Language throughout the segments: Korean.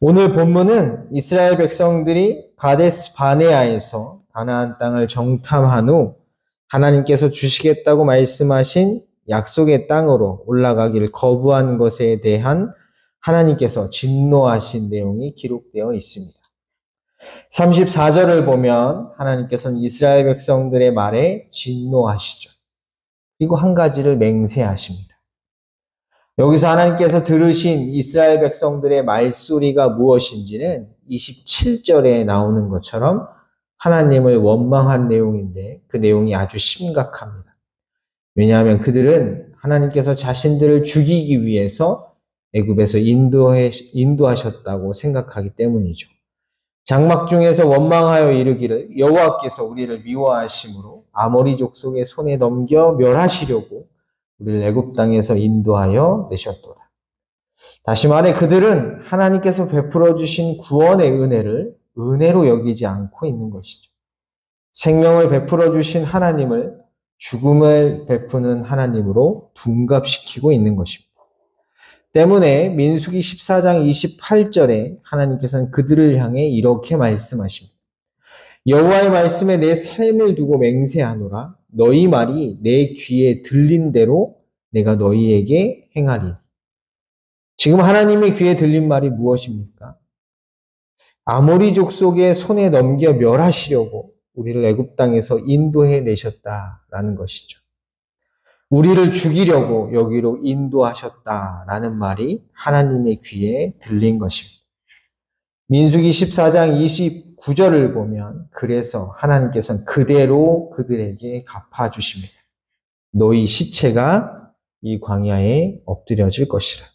오늘 본문은 이스라엘 백성들이 가데스 바네아에서 가나안 땅을 정탐한 후 하나님께서 주시겠다고 말씀하신 약속의 땅으로 올라가기를 거부한 것에 대한 하나님께서 진노하신 내용이 기록되어 있습니다. 34절을 보면 하나님께서는 이스라엘 백성들의 말에 진노하시죠. 그리고 한 가지를 맹세하십니다. 여기서 하나님께서 들으신 이스라엘 백성들의 말소리가 무엇인지는 27절에 나오는 것처럼 하나님을 원망한 내용인데 그 내용이 아주 심각합니다. 왜냐하면 그들은 하나님께서 자신들을 죽이기 위해서 애굽에서 인도하셨다고 생각하기 때문이죠. 장막 중에서 원망하여 이르기를 여호와께서 우리를 미워하심으로 아모리 족속의 손에 넘겨 멸하시려고 우리를 애굽 땅에서 인도하여 내셨도다. 다시 말해 그들은 하나님께서 베풀어 주신 구원의 은혜를 은혜로 여기지 않고 있는 것이죠. 생명을 베풀어 주신 하나님을 죽음을 베푸는 하나님으로 둔갑시키고 있는 것입니다. 때문에 민수기 14장 28절에 하나님께서는 그들을 향해 이렇게 말씀하십니다. 여호와의 말씀에 내 삶을 두고 맹세하노라. 너희 말이 내 귀에 들린 대로 내가 너희에게 행하리. 지금 하나님의 귀에 들린 말이 무엇입니까? 아모리 족속의 손에 넘겨 멸하시려고 우리를 애굽 땅에서 인도해 내셨다라는 것이죠. 우리를 죽이려고 여기로 인도하셨다라는 말이 하나님의 귀에 들린 것입니다. 민수기 14장 29절을 보면 그래서 하나님께서는 그대로 그들에게 갚아주십니다. 너희 시체가 이 광야에 엎드려질 것이라.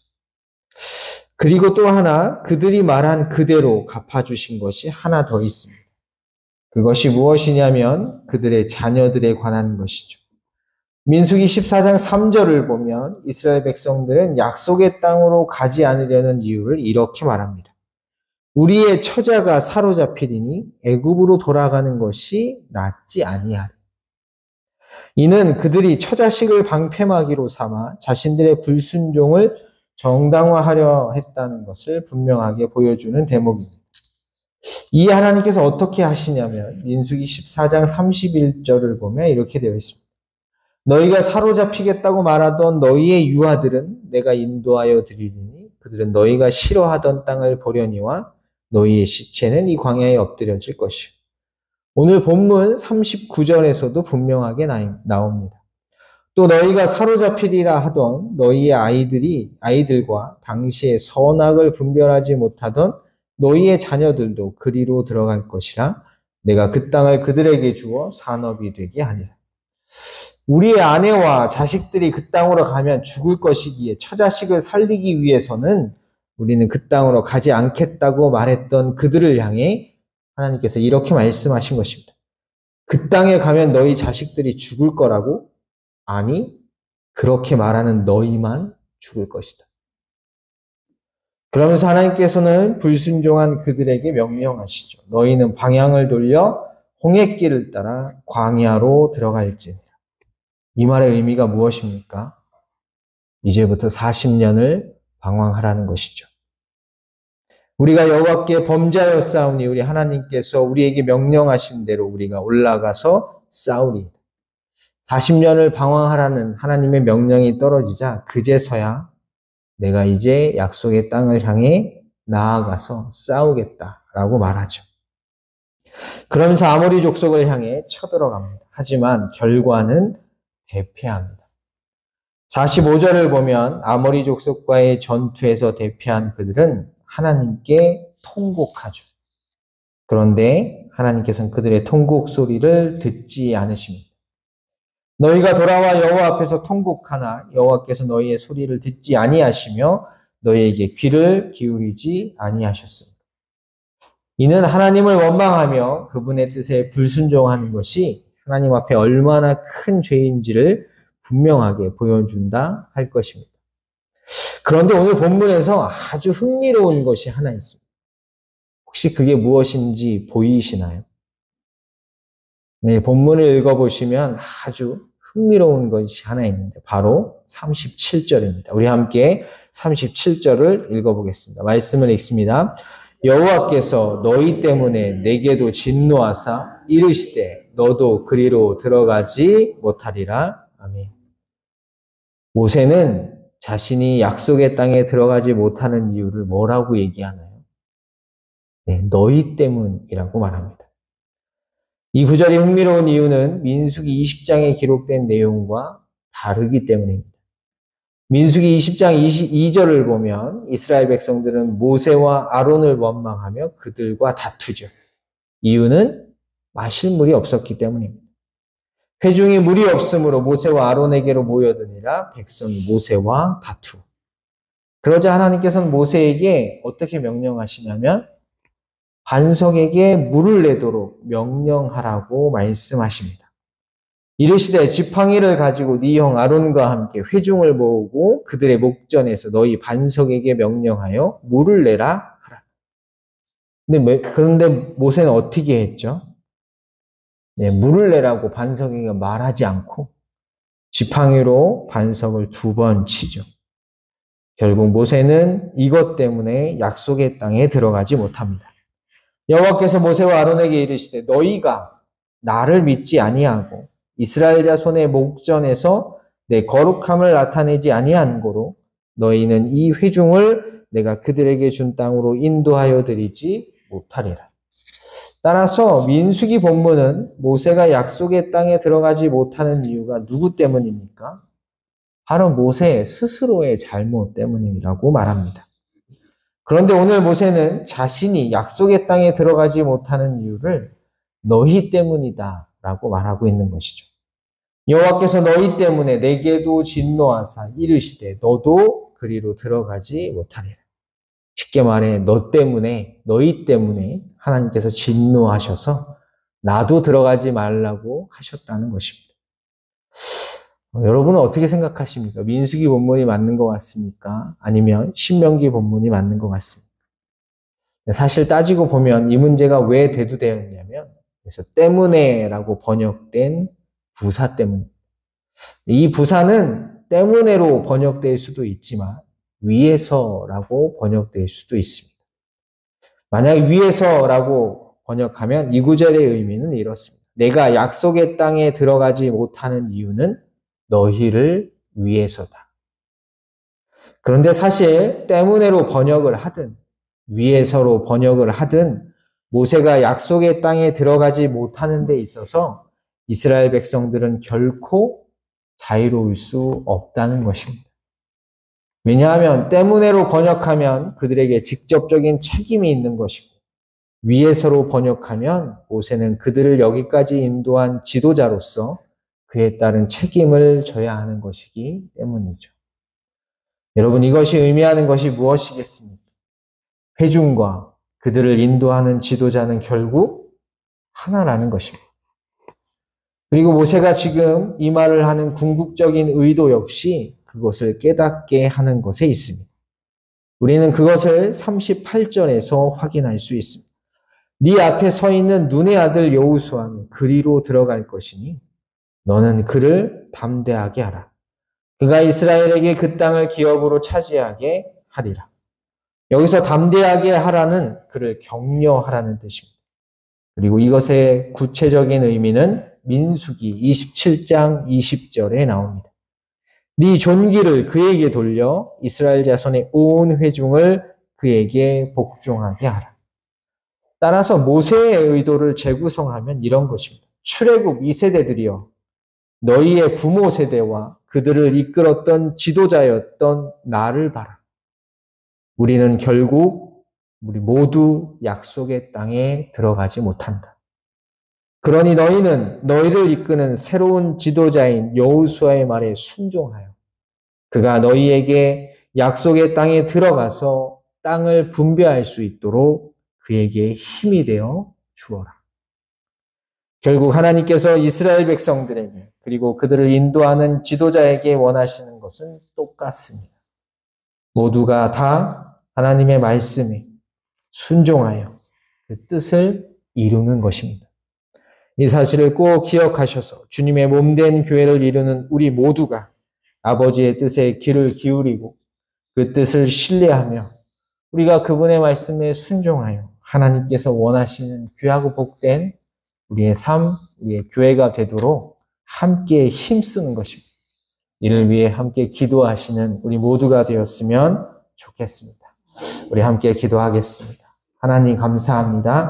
그리고 또 하나 그들이 말한 그대로 갚아주신 것이 하나 더 있습니다. 그것이 무엇이냐면 그들의 자녀들에 관한 것이죠. 민수기 14장 3절을 보면 이스라엘 백성들은 약속의 땅으로 가지 않으려는 이유를 이렇게 말합니다. 우리의 처자가 사로잡히리니 애굽으로 돌아가는 것이 낫지 아니하리. 이는 그들이 처자식을 방패막이로 삼아 자신들의 불순종을 정당화하려 했다는 것을 분명하게 보여주는 대목입니다. 이 하나님께서 어떻게 하시냐면 민수기 14장 31절을 보면 이렇게 되어 있습니다. 너희가 사로잡히겠다고 말하던 너희의 유아들은 내가 인도하여 드리리니 그들은 너희가 싫어하던 땅을 보려니와 너희의 시체는 이 광야에 엎드려질 것이요. 오늘 본문 39절에서도 분명하게 나옵니다. 또 너희가 사로잡히리라 하던 너희의 아이들과 당시에 선악을 분별하지 못하던 너희의 자녀들도 그리로 들어갈 것이라 내가 그 땅을 그들에게 주어 산업이 되게 하리라. 우리의 아내와 자식들이 그 땅으로 가면 죽을 것이기에 처자식을 살리기 위해서는 우리는 그 땅으로 가지 않겠다고 말했던 그들을 향해 하나님께서 이렇게 말씀하신 것입니다. 그 땅에 가면 너희 자식들이 죽을 거라고? 아니, 그렇게 말하는 너희만 죽을 것이다. 그러면서 하나님께서는 불순종한 그들에게 명령하시죠. 너희는 방향을 돌려 홍해길을 따라 광야로 들어갈지니라. 이 말의 의미가 무엇입니까? 이제부터 40년을 방황하라는 것이죠. 우리가 여호와께 범죄하였사오니 우리 하나님께서 우리에게 명령하신 대로 우리가 올라가서 싸우리. 40년을 방황하라는 하나님의 명령이 떨어지자 그제서야 내가 이제 약속의 땅을 향해 나아가서 싸우겠다라고 말하죠. 그러면서 아모리 족속을 향해 쳐들어갑니다. 하지만 결과는 대패합니다. 45절을 보면 아모리 족속과의 전투에서 대패한 그들은 하나님께 통곡하죠. 그런데 하나님께서는 그들의 통곡 소리를 듣지 않으십니다. 너희가 돌아와 여호와 앞에서 통곡하나 여호와께서 너희의 소리를 듣지 아니하시며 너희에게 귀를 기울이지 아니하셨습니다. 이는 하나님을 원망하며 그분의 뜻에 불순종하는 것이 하나님 앞에 얼마나 큰 죄인지를 분명하게 보여준다 할 것입니다. 그런데 오늘 본문에서 아주 흥미로운 것이 하나 있습니다. 혹시 그게 무엇인지 보이시나요? 네, 본문을 읽어보시면 아주 흥미로운 것이 하나 있는데 바로 37절입니다. 우리 함께 37절을 읽어보겠습니다. 말씀을 읽습니다. 여호와께서 너희 때문에 내게도 진노하사 이르시되 너도 그리로 들어가지 못하리라. 아멘. 모세는 자신이 약속의 땅에 들어가지 못하는 이유를 뭐라고 얘기하나요? 네, 너희 때문이라고 말합니다. 이 구절이 흥미로운 이유는 민수기 20장에 기록된 내용과 다르기 때문입니다. 민수기 20장 22절을 보면 이스라엘 백성들은 모세와 아론을 원망하며 그들과 다투죠. 이유는 마실 물이 없었기 때문입니다. 회중이 물이 없으므로 모세와 아론에게로 모여드니라 백성이 모세와 다투. 그러자 하나님께서는 모세에게 어떻게 명령하시냐면 반석에게 물을 내도록 명령하라고 말씀하십니다. 이르시되 지팡이를 가지고 네 형 아론과 함께 회중을 모으고 그들의 목전에서 너희 반석에게 명령하여 물을 내라 하라. 그런데 모세는 어떻게 했죠? 네, 물을 내라고 반석에게 말하지 않고 지팡이로 반석을 2번 치죠. 결국 모세는 이것 때문에 약속의 땅에 들어가지 못합니다. 여호와께서 모세와 아론에게 이르시되 너희가 나를 믿지 아니하고 이스라엘 자손의 목전에서 내 거룩함을 나타내지 아니한 고로 너희는 이 회중을 내가 그들에게 준 땅으로 인도하여 드리지 못하리라. 따라서 민수기 본문은 모세가 약속의 땅에 들어가지 못하는 이유가 누구 때문입니까? 바로 모세 스스로의 잘못 때문이라고 말합니다. 그런데 오늘 모세는 자신이 약속의 땅에 들어가지 못하는 이유를 너희 때문이다 라고 말하고 있는 것이죠. 여호와께서 너희 때문에 내게도 진노하사 이르시되 너도 그리로 들어가지 못하리라. 쉽게 말해 너 때문에 너희 때문에 하나님께서 진노하셔서 나도 들어가지 말라고 하셨다는 것입니다. 여러분은 어떻게 생각하십니까? 민수기 본문이 맞는 것 같습니까? 아니면 신명기 본문이 맞는 것 같습니까? 사실 따지고 보면 이 문제가 왜 대두되었냐면 그래서 때문에라고 번역된 부사 때문입니다. 이 부사는 때문에로 번역될 수도 있지만 위에서라고 번역될 수도 있습니다. 만약 위에서라고 번역하면 이 구절의 의미는 이렇습니다. 내가 약속의 땅에 들어가지 못하는 이유는 너희를 위해서다. 그런데 사실 때문에로 번역을 하든 위에서로 번역을 하든 모세가 약속의 땅에 들어가지 못하는 데 있어서 이스라엘 백성들은 결코 자유로울 수 없다는 것입니다. 왜냐하면 때문에로 번역하면 그들에게 직접적인 책임이 있는 것이고 위에서로 번역하면 모세는 그들을 여기까지 인도한 지도자로서 그에 따른 책임을 져야 하는 것이기 때문이죠. 여러분 이것이 의미하는 것이 무엇이겠습니까? 회중과 그들을 인도하는 지도자는 결국 하나라는 것입니다. 그리고 모세가 지금 이 말을 하는 궁극적인 의도 역시 그것을 깨닫게 하는 것에 있습니다. 우리는 그것을 38절에서 확인할 수 있습니다. 네 앞에 서 있는 눈의 아들 여호수아는 그리로 들어갈 것이니 너는 그를 담대하게 하라. 그가 이스라엘에게 그 땅을 기업으로 차지하게 하리라. 여기서 담대하게 하라는 그를 격려하라는 뜻입니다. 그리고 이것의 구체적인 의미는 민수기 27장 20절에 나옵니다. 네 존귀를 그에게 돌려 이스라엘 자손의 온 회중을 그에게 복종하게 하라. 따라서 모세의 의도를 재구성하면 이런 것입니다. 출애굽 2세대들이여 너희의 부모 세대와 그들을 이끌었던 지도자였던 나를 봐라. 우리는 결국 우리 모두 약속의 땅에 들어가지 못한다. 그러니 너희는 너희를 이끄는 새로운 지도자인 여호수아의 말에 순종하여 그가 너희에게 약속의 땅에 들어가서 땅을 분배할 수 있도록 그에게 힘이 되어 주어라. 결국 하나님께서 이스라엘 백성들에게 그리고 그들을 인도하는 지도자에게 원하시는 것은 똑같습니다. 모두가 다 하나님의 말씀에 순종하여 그 뜻을 이루는 것입니다. 이 사실을 꼭 기억하셔서 주님의 몸된 교회를 이루는 우리 모두가 아버지의 뜻에 귀를 기울이고 그 뜻을 신뢰하며 우리가 그분의 말씀에 순종하여 하나님께서 원하시는 귀하고 복된 우리의 삶, 우리의 교회가 되도록 함께 힘쓰는 것입니다. 이를 위해 함께 기도하시는 우리 모두가 되었으면 좋겠습니다. 우리 함께 기도하겠습니다. 하나님 감사합니다.